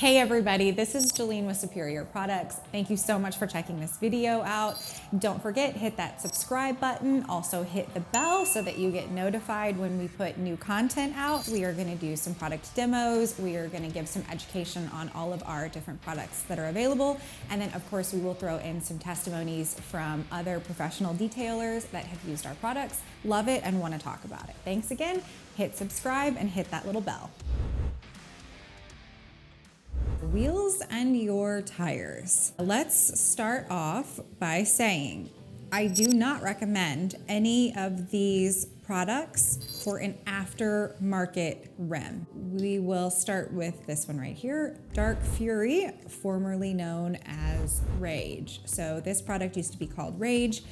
Hey everybody, this is Jolene with Superior Products. Thank you so much for checking this video out. Don't forget, hit that subscribe button. Also hit the bell so that you get notified when we put new content out. We are gonna do some product demos. We are gonna give some education on all of our different products that are available. And then of course, we will throw in some testimonies from other professional detailers that have used our products, love it, and wanna talk about it. Thanks again, hit subscribe and hit that little bell. Wheels and your tires. Let's start off by saying I do not recommend any of these products for an aftermarket rim. We will start with this one right here, Dark Fury, formerly known as Rage. So this product used to be called Rage.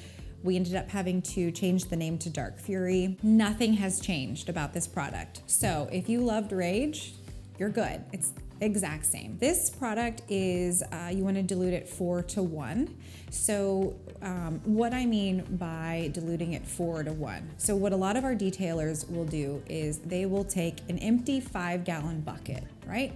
We ended up having to change the name to Dark Fury. Nothing has changed about this product. So if you loved Rage, you're good. It's exact same. This product is, you wanna dilute it 4:1. So what I mean by diluting it 4:1. So what a lot of our detailers will do is they will take an empty 5-gallon bucket, right?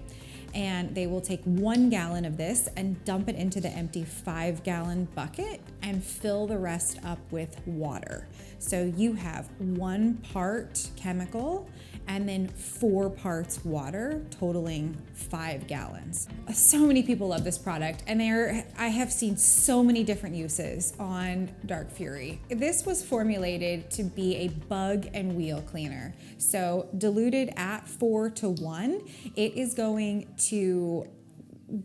And they will take 1 gallon of this and dump it into the empty 5-gallon bucket and fill the rest up with water. So you have 1 part chemical and then 4 parts water, totaling 5 gallons. So many people love this product, and I have seen so many different uses on Dark Fury. This was formulated to be a bug and wheel cleaner. So diluted at 4:1, it is going to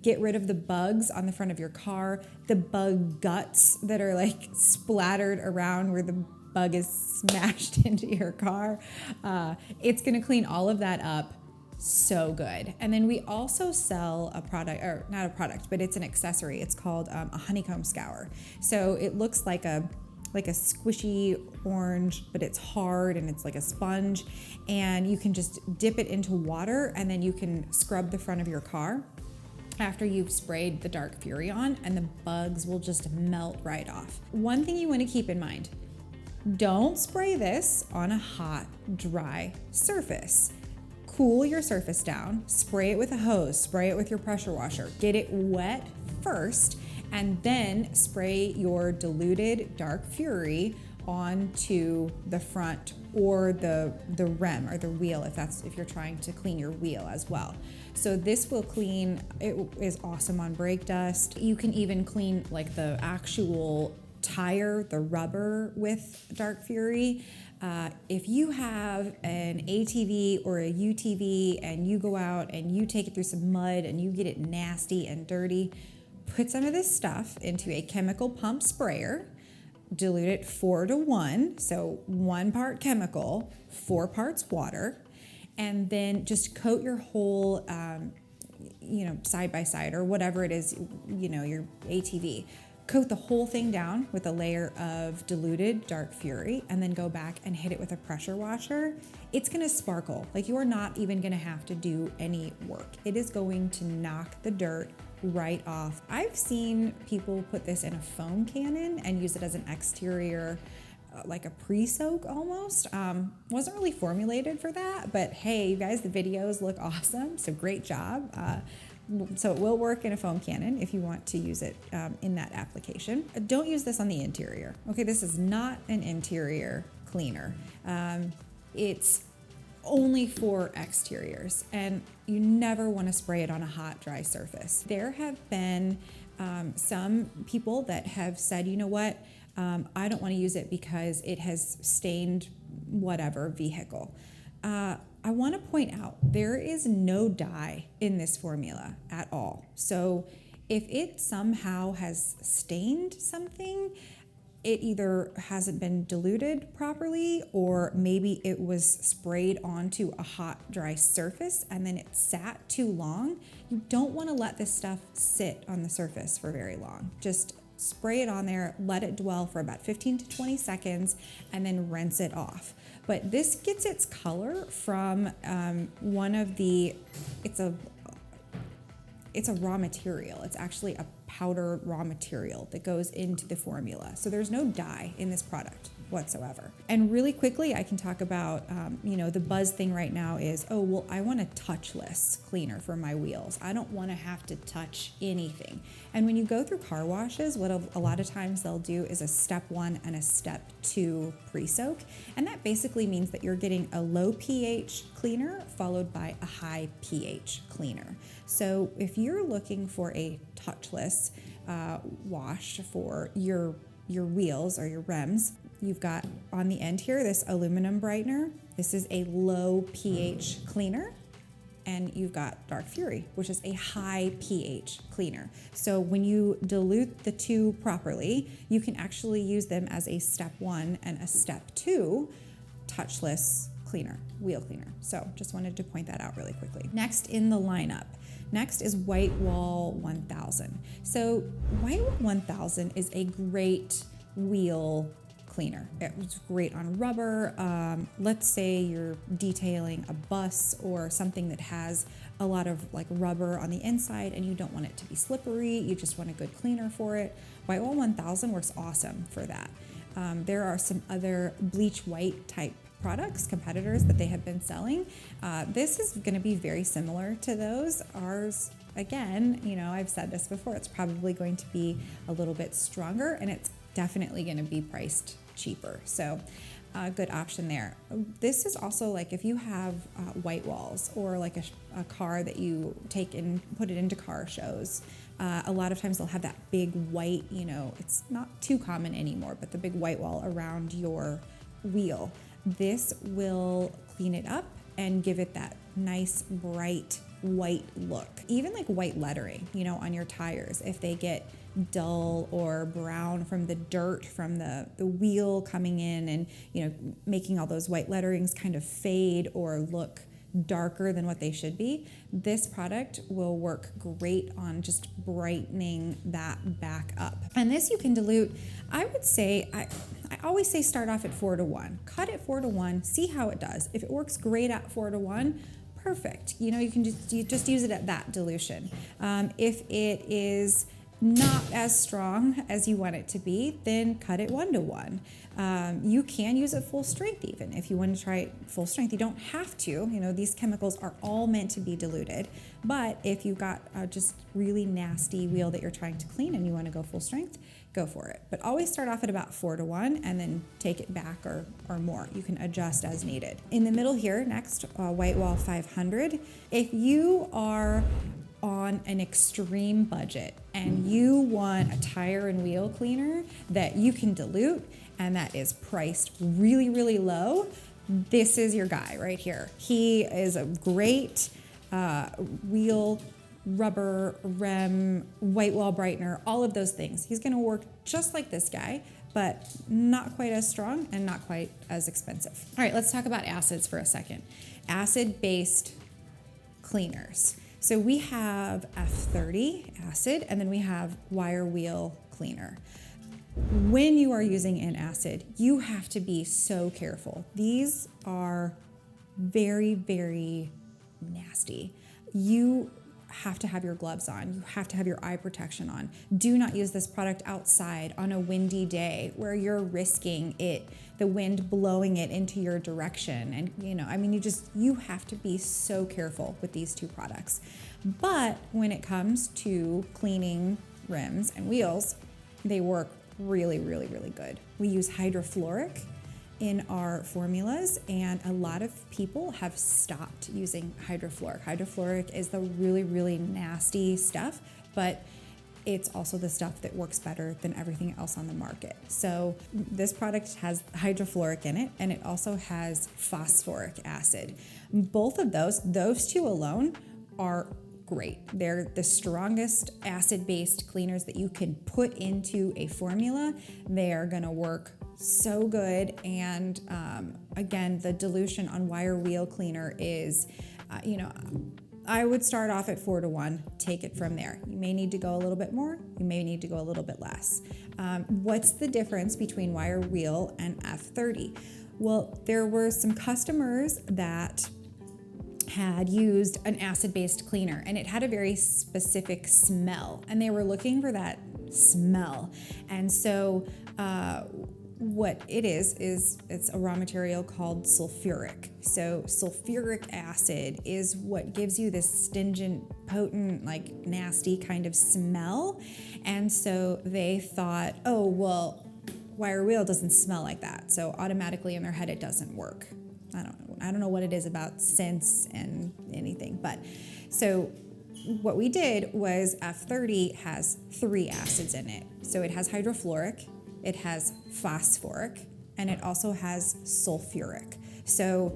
get rid of the bugs on the front of your car, the bug guts that are like splattered around where the bug is smashed into your car. It's gonna clean all of that up so good. And then we also sell a product, or not a product, but it's an accessory. It's called a honeycomb scour. So it looks like a squishy orange, but it's hard and it's like a sponge. And you can just dip it into water and then you can scrub the front of your car after you've sprayed the Dark Fury on, and the bugs will just melt right off. One thing you wanna keep in mind, don't spray this on a hot, dry surface. Cool your surface down, spray it with a hose, spray it with your pressure washer, get it wet first, and then spray your diluted Dark Fury onto the front or the rim or the wheel if you're trying to clean your wheel as well. So this will clean, it is awesome on brake dust. You can even clean like the actual tire, the rubber with Dark Fury. If you have an ATV or a UTV and you go out and you take it through some mud and you get it nasty and dirty, put some of this stuff into a chemical pump sprayer, dilute it 4:1, so 1 part chemical, 4 parts water, and then just coat your whole, side by side or whatever it is, your ATV. Coat the whole thing down with a layer of diluted Dark Fury and then go back and hit it with a pressure washer. It's gonna sparkle. Like, you are not even gonna have to do any work. It is going to knock the dirt right off. I've seen people put this in a foam cannon and use it as an exterior, like a pre-soak almost. Wasn't really formulated for that, but hey, you guys, the videos look awesome, so great job. So it will work in a foam cannon if you want to use it in that application. Don't use this on the interior. Okay, this is not an interior cleaner. It's only for exteriors, and you never want to spray it on a hot, dry surface. There have been some people that have said, you know what, I don't want to use it because it has stained whatever vehicle. I want to point out there is no dye in this formula at all. So if it somehow has stained something, it either hasn't been diluted properly, or maybe it was sprayed onto a hot, dry surface and then it sat too long. You don't want to let this stuff sit on the surface for very long. Just spray it on there, let it dwell for about 15 to 20 seconds, and then rinse it off. But this gets its color from it's a raw material. It's actually a powder raw material that goes into the formula. So there's no dye in this product. whatsoever. And really quickly, I can talk about, the buzz thing right now is, oh, well, I want a touchless cleaner for my wheels. I don't want to have to touch anything. And when you go through car washes, what a lot of times they'll do is a step 1 and a step 2 pre-soak. And that basically means that you're getting a low pH cleaner followed by a high pH cleaner. So if you're looking for a touchless wash for your wheels or your rims, you've got on the end here this aluminum brightener. This is a low pH cleaner. And you've got Dark Fury, which is a high pH cleaner. So when you dilute the two properly, you can actually use them as a step 1 and a step 2 touchless cleaner, wheel cleaner. So just wanted to point that out really quickly. Next in the lineup, next is Whitewall 1000. So Whitewall 1000 is a great wheel cleaner. It was great on rubber. Let's say you're detailing a bus or something that has a lot of like rubber on the inside and you don't want it to be slippery. You just want a good cleaner for it. Whitewall 1000 works awesome for that. There are some other bleach white type products, competitors that they have been selling. This is going to be very similar to those. Ours, again, I've said this before, it's probably going to be a little bit stronger and it's definitely going to be priced cheaper. So a good option there. This is also like if you have white walls or like a car that you take and put it into car shows, a lot of times they'll have that big white, it's not too common anymore, but the big white wall around your wheel. This will clean it up and give it that nice bright white look. Even like white lettering, on your tires, if they get dull or brown from the dirt from the wheel coming in and making all those white letterings kind of fade or look darker than what they should be, this product will work great on just brightening that back up. And this you can dilute, I would say, I always say start off at 4:1. Cut at 4:1, see how it does. If it works great at 4:1, perfect. You can just use it at that dilution. If it is not as strong as you want it to be, then cut it 1:1. You can use it full strength even. If you want to try it full strength, you don't have to. These chemicals are all meant to be diluted. But if you've got a just really nasty wheel that you're trying to clean and you want to go full strength, go for it. But always start off at about 4:1 and then take it back or more. You can adjust as needed. In the middle here, next, Whitewall 500. If you are on an extreme budget and you want a tire and wheel cleaner that you can dilute and that is priced really, really low, this is your guy right here. He is a great wheel, rubber, rem, white wall brightener, all of those things. He's going to work just like this guy, but not quite as strong and not quite as expensive. All right, let's talk about acids for a second. Acid-based cleaners. So we have F30 acid, and then we have wire wheel cleaner. When you are using an acid, you have to be so careful. These are very, very nasty. You have to have your gloves on. You have to have your eye protection on. Do not use this product outside on a windy day where you're risking the wind blowing it into your direction. And you have to be so careful with these two products. But when it comes to cleaning rims and wheels, they work really, really, really good. We use hydrofluoric in our formulas, and a lot of people have stopped using hydrofluoric. Hydrofluoric is the really, really nasty stuff, but it's also the stuff that works better than everything else on the market. So this product has hydrofluoric in it, and it also has phosphoric acid. Both of those two alone are great. They're the strongest acid-based cleaners that you can put into a formula. They are gonna work so good. And again, the dilution on wire wheel cleaner is, I would start off at 4:1, take it from there. You may need to go a little bit more, you may need to go a little bit less. What's the difference between wire wheel and F30? Well, there were some customers that had used an acid-based cleaner and it had a very specific smell and they were looking for that smell. And so what it is it's a raw material called sulfuric. So sulfuric acid is what gives you this astringent, potent, like nasty kind of smell. And so they thought, oh, well, wire wheel doesn't smell like that. So automatically in their head, it doesn't work. I don't know what it is about scents and anything, but so what we did was F30 has 3 acids in it. So it has hydrofluoric, it has phosphoric, and it also has sulfuric. So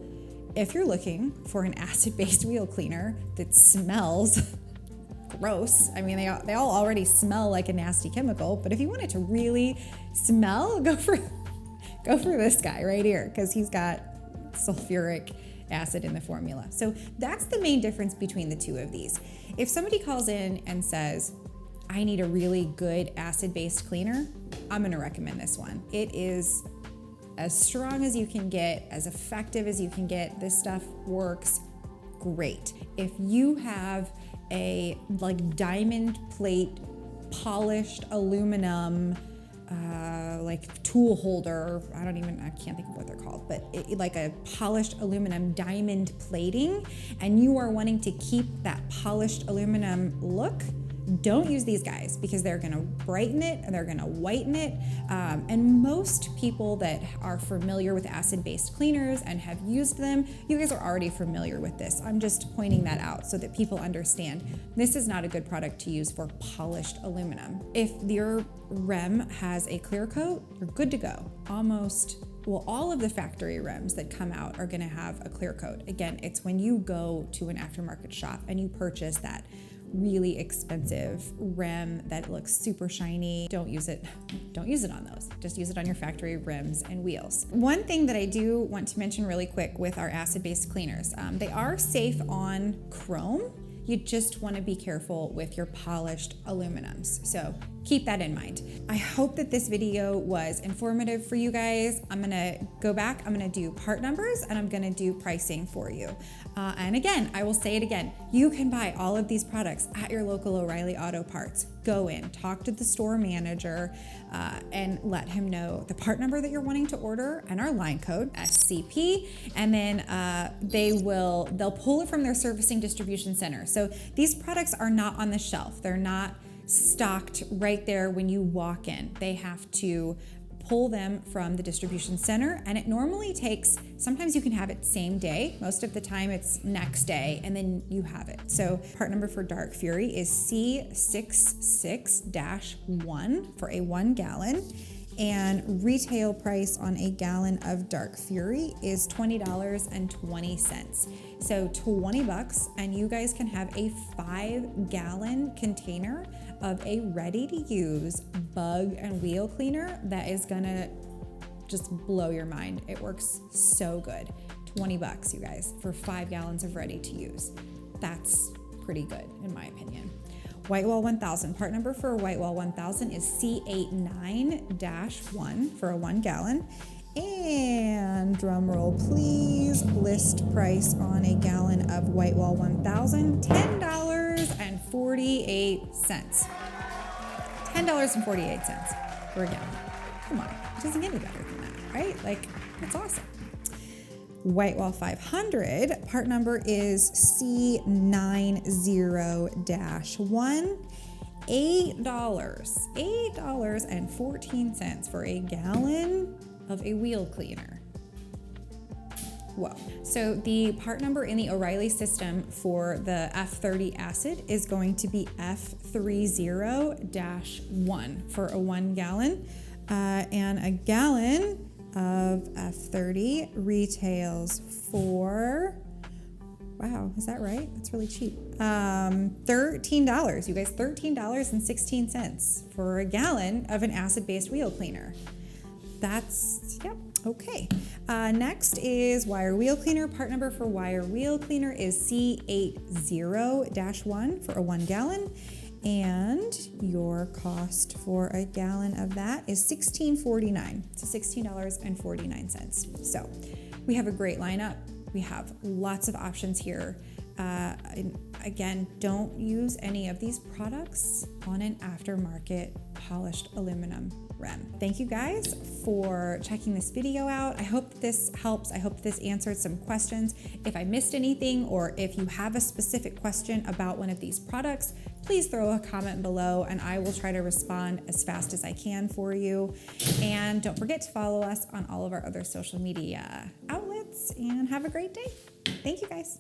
if you're looking for an acid-based wheel cleaner that smells gross, I mean, they all already smell like a nasty chemical, but if you want it to really smell, go for this guy right here, because he's got sulfuric acid in the formula. So that's the main difference between the two of these. If somebody calls in and says, I need a really good acid-based cleaner, I'm gonna recommend this one. It is as strong as you can get, as effective as you can get. This stuff works great. If you have a like diamond plate, polished aluminum, like tool holder, I can't think of what they're called, but like a polished aluminum diamond plating, and you are wanting to keep that polished aluminum look, don't use these guys, because they're gonna brighten it and they're gonna whiten it. And most people that are familiar with acid-based cleaners and have used them, you guys are already familiar with this. I'm just pointing that out so that people understand this is not a good product to use for polished aluminum. If your REM has a clear coat, you're good to go. All of the factory REMs that come out are gonna have a clear coat. Again, it's when you go to an aftermarket shop and you purchase that really expensive REM that looks super shiny. Don't use it on those. Just use it on your factory rims and wheels. One thing that I do want to mention really quick with our acid-based cleaners, they are safe on chrome. You just want to be careful with your polished aluminums. So keep that in mind. I hope that this video was informative for you guys. I'm gonna go back, I'm gonna do part numbers, and I'm gonna do pricing for you. And again, I will say it again, you can buy all of these products at your local O'Reilly Auto Parts. Go in, talk to the store manager, and let him know the part number that you're wanting to order and our line code, SCP, and then they'll pull it from their servicing distribution center. So these products are not on the shelf. They're not stocked right there when you walk in. They have to pull them from the distribution center, and it normally takes, sometimes you can have it same day, most of the time it's next day, and then you have it. So part number for Dark Fury is C66-1 for a 1 gallon, and retail price on a gallon of Dark Fury is $20.20. So $20, and you guys can have a 5-gallon container of a ready-to-use bug and wheel cleaner that is gonna just blow your mind. It works so good. $20, you guys, for 5 gallons of ready-to-use. That's pretty good, in my opinion. Whitewall 1000, part number for Whitewall 1000 is C89-1 for a 1 gallon. And drum roll please, list price on a gallon of Whitewall 1000, $10.48. $10.48 for a gallon. Come on, it doesn't get any better than that, right? Like, that's awesome. Whitewall 500, part number is C90-1, $8.14 for a gallon of a wheel cleaner. Whoa. So the part number in the O'Reilly system for the F30 acid is going to be F30-1 for a 1 gallon. And a gallon of F30 retails for, wow, is that right? That's really cheap. $13, you guys, $13.16 for a gallon of an acid-based wheel cleaner. That's, yep, okay. Next is wire wheel cleaner. Part number for wire wheel cleaner is C80-1 for a 1 gallon. And your cost for a gallon of that is $16.49. So $16.49. So we have a great lineup. We have lots of options here. And again, don't use any of these products on an aftermarket polished aluminum rim. Thank you guys for checking this video out. I hope this helps. I hope this answered some questions. If I missed anything, or if you have a specific question about one of these products, please throw a comment below and I will try to respond as fast as I can for you. And don't forget to follow us on all of our other social media outlets, and have a great day. Thank you guys.